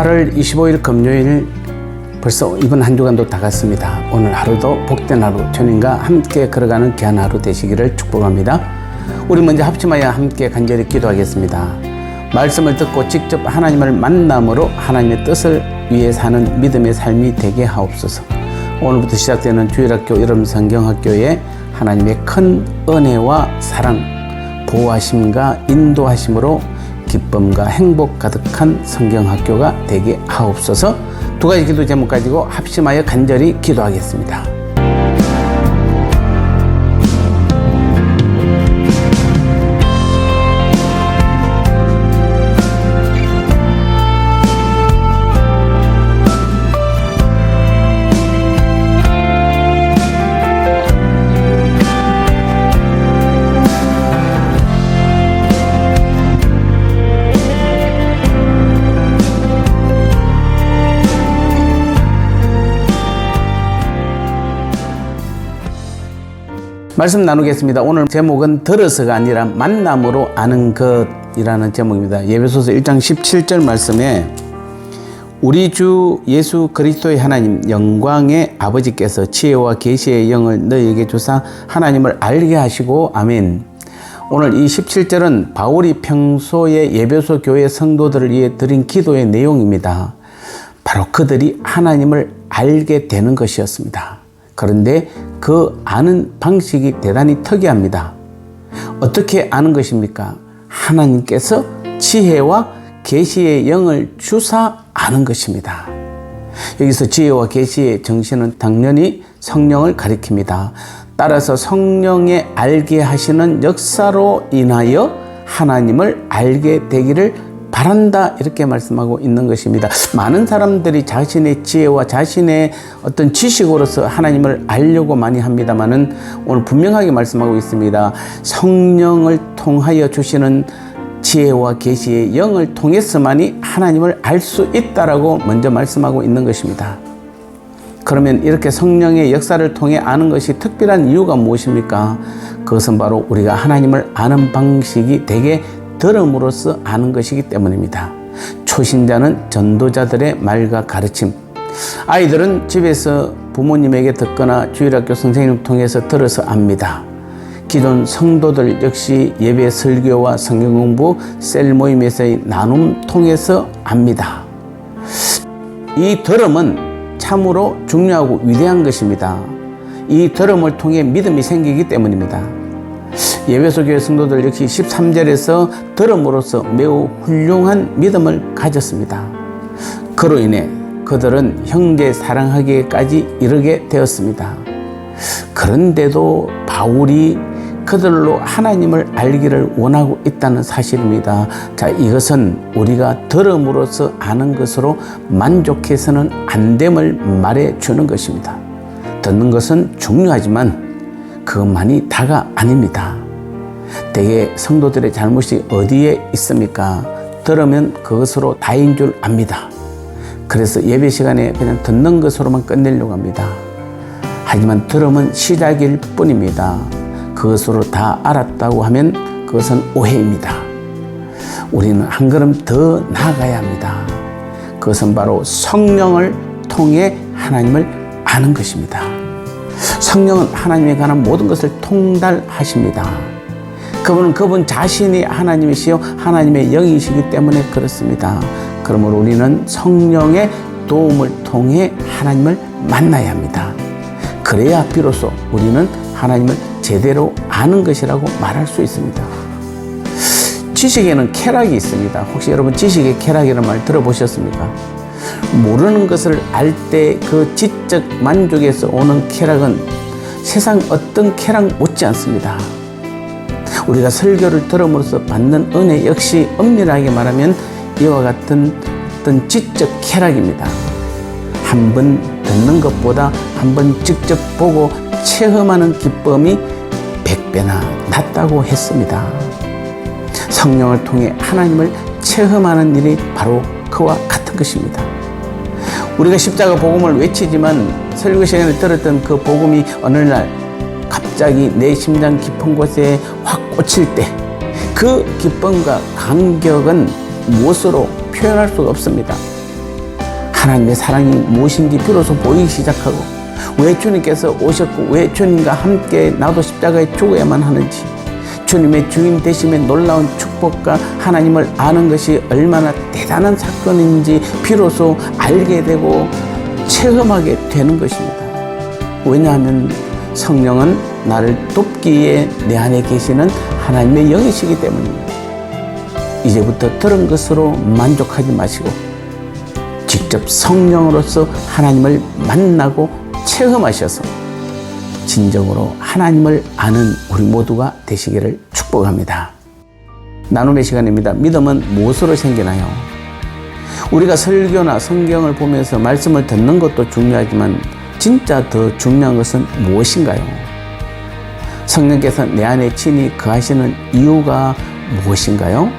8월 25일 금요일 벌써 이번 한 주간도 다 갔습니다. 오늘 하루도 복된 하루, 주님과 함께 걸어가는 귀한 하루 되시기를 축복합니다. 우리 먼저 합심하여 함께 간절히 기도하겠습니다. 말씀을 듣고 직접 하나님을 만남으로 하나님의 뜻을 위해 사는 믿음의 삶이 되게 하옵소서. 오늘부터 시작되는 주일학교 여름 성경학교에 하나님의 큰 은혜와 사랑, 보호하심과 인도하심으로 기쁨과 행복 가득한 성경학교가 되게 하옵소서. 두 가지 기도 제목 가지고 합심하여 간절히 기도하겠습니다. 말씀 나누겠습니다. 오늘 제목은 들어서가 아니라 만남으로 아는 것이라는 제목입니다. 예배소서 1장 17절 말씀에 우리 주 예수 그리스도의 하나님 영광의 아버지께서 지혜와 계시의 영을 너희에게 주사 하나님을 알게 하시고 아멘. 오늘 이 17절은 바울이 평소에 예배소 교회 성도들을 위해 드린 기도의 내용입니다. 바로 그들이 하나님을 알게 되는 것이었습니다. 그런데 그 아는 방식이 대단히 특이합니다. 어떻게 아는 것입니까? 하나님께서 지혜와 계시의 영을 주사 아는 것입니다. 여기서 지혜와 계시의 정신은 당연히 성령을 가리킵니다. 따라서 성령의 알게 하시는 역사로 인하여 하나님을 알게 되기를 바란다, 이렇게 말씀하고 있는 것입니다. 많은 사람들이 자신의 지혜와 자신의 어떤 지식으로서 하나님을 알려고 많이 합니다만은 오늘 분명하게 말씀하고 있습니다. 성령을 통하여 주시는 지혜와 계시의 영을 통해서만이 하나님을 알 수 있다라고 먼저 말씀하고 있는 것입니다. 그러면 이렇게 성령의 역사를 통해 아는 것이 특별한 이유가 무엇입니까? 그것은 바로 우리가 하나님을 아는 방식이 되게 들음으로써 아는 것이기 때문입니다. 초신자는 전도자들의 말과 가르침, 아이들은 집에서 부모님에게 듣거나 주일학교 선생님을 통해서 들어서 압니다. 기존 성도들 역시 예배 설교와 성경공부, 셀 모임에서의 나눔 통해서 압니다. 이 들음은 참으로 중요하고 위대한 것입니다. 이 들음을 통해 믿음이 생기기 때문입니다. 예배소 교회 성도들 역시 13절에서 들음으로써 매우 훌륭한 믿음을 가졌습니다. 그로 인해 그들은 형제 사랑하기까지 이르게 되었습니다. 그런데도 바울이 그들로 하나님을 알기를 원하고 있다는 사실입니다. 자, 이것은 우리가 들음으로써 아는 것으로 만족해서는 안 됨을 말해 주는 것입니다. 듣는 것은 중요하지만 그것만이 다가 아닙니다. 대개 성도들의 잘못이 어디에 있습니까? 들으면 그것으로 다인 줄 압니다. 그래서 예배 시간에 그냥 듣는 것으로만 끝내려고 합니다. 하지만 들으면 시작일 뿐입니다. 그것으로 다 알았다고 하면 그것은 오해입니다. 우리는 한 걸음 더 나아가야 합니다. 그것은 바로 성령을 통해 하나님을 아는 것입니다. 성령은 하나님에 관한 모든 것을 통달하십니다. 그분은 그분 자신이 하나님이시요 하나님의 영이시기 때문에 그렇습니다. 그러므로 우리는 성령의 도움을 통해 하나님을 만나야 합니다. 그래야 비로소 우리는 하나님을 제대로 아는 것이라고 말할 수 있습니다. 지식에는 쾌락이 있습니다. 혹시 여러분 지식의 쾌락이라는 말 들어보셨습니까? 모르는 것을 알 때 그 지적 만족에서 오는 쾌락은 세상 어떤 쾌락 못지 않습니다. 우리가 설교를 들음으로써 받는 은혜 역시 엄밀하게 말하면 이와 같은 어떤 지적 쾌락입니다. 한 번 듣는 것보다 한 번 직접 보고 체험하는 기쁨이 100배나 낫다고 했습니다. 성령을 통해 하나님을 체험하는 일이 바로 그와 같은 것입니다. 우리가 십자가 복음을 외치지만 설교 시간에 들었던 그 복음이 어느 날 갑자기 내 심장 깊은 곳에 확 꽂힐 때 그 기쁨과 감격은 무엇으로 표현할 수가 없습니다. 하나님의 사랑이 무엇인지 비로소 보이기 시작하고, 왜 주님께서 오셨고 왜 주님과 함께 나도 십자가에 죽어야만 하는지, 주님의 주인 되심의 놀라운 축복과 하나님을 아는 것이 얼마나 대단한 사건인지 비로소 알게 되고 체험하게 되는 것입니다. 왜냐하면 성령은 나를 돕기에 내 안에 계시는 하나님의 영이시기 때문입니다. 이제부터 들은 것으로 만족하지 마시고 직접 성령으로서 하나님을 만나고 체험하셔서 진정으로 하나님을 아는 우리 모두가 되시기를 축복합니다. 나눔의 시간입니다. 믿음은 무엇으로 생기나요? 우리가 설교나 성경을 보면서 말씀을 듣는 것도 중요하지만 진짜 더 중요한 것은 무엇인가요? 성령께서 내 안에 친히 거하시는 이유가 무엇인가요?